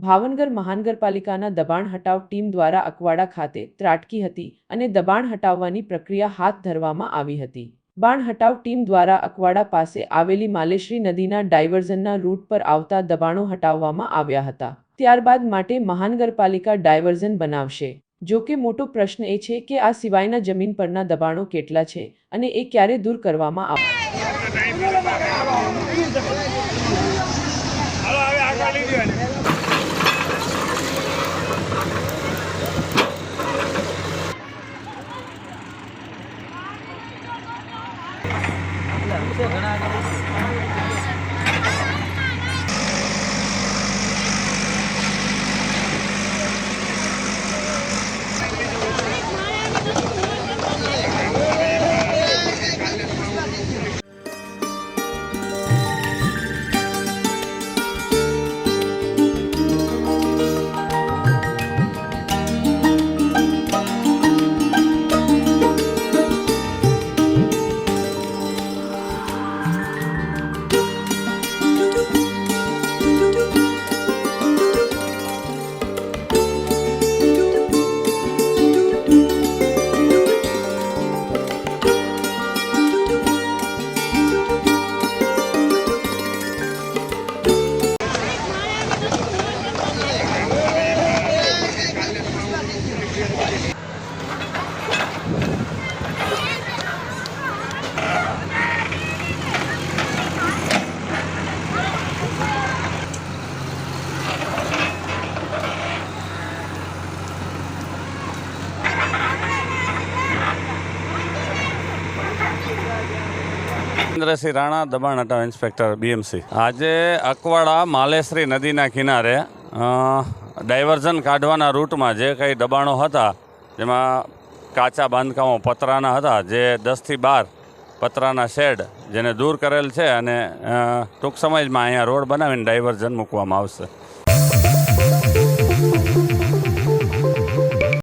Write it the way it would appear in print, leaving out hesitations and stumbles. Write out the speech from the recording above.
ભાવનગર મહાનગરપાલિકાના દબાણ હટાવ ટીમ દ્વારા અકવાડા ખાતે ત્રાટકી હતી અને દબાણ હટાવવાની પ્રક્રિયા હાથ ધરવામાં આવી હતી। દબાણ હટાવ ટીમ દ્વારા અકવાડા પાસે આવેલી માલેશ્રી નદીના ડાયવર્ઝનના રૂટ પર આવતા દબાણો હટાવવામાં આવ્યા હતા। ત્યારબાદ માટે મહાનગરપાલિકા ડાયવર્ઝન બનાવશે। જો કે મોટો પ્રશ્ન એ છે કે આ સિવાયના જમીન પરના દબાણો કેટલા છે અને એ ક્યારે દૂર કરવામાં આવશે। મહેન્દ્રસિંહ રાણા, દબાણ હટાવ ઇન્સ્પેક્ટર BMC। આજે અકવાડા માલેશ્રી નદીના કિનારે ડાયવર્ઝન કાઢવાના રૂટમાં જે કંઈ દબાણો હતા, જેમાં કાચા બાંધકામો પતરાના હતા, જે 10 થી 12 પતરાના શેડ જેને દૂર કરેલ છે અને ટૂંક સમયમાં અહીંયા રોડ બનાવીને ડાયવર્ઝન મૂકવામાં આવશે।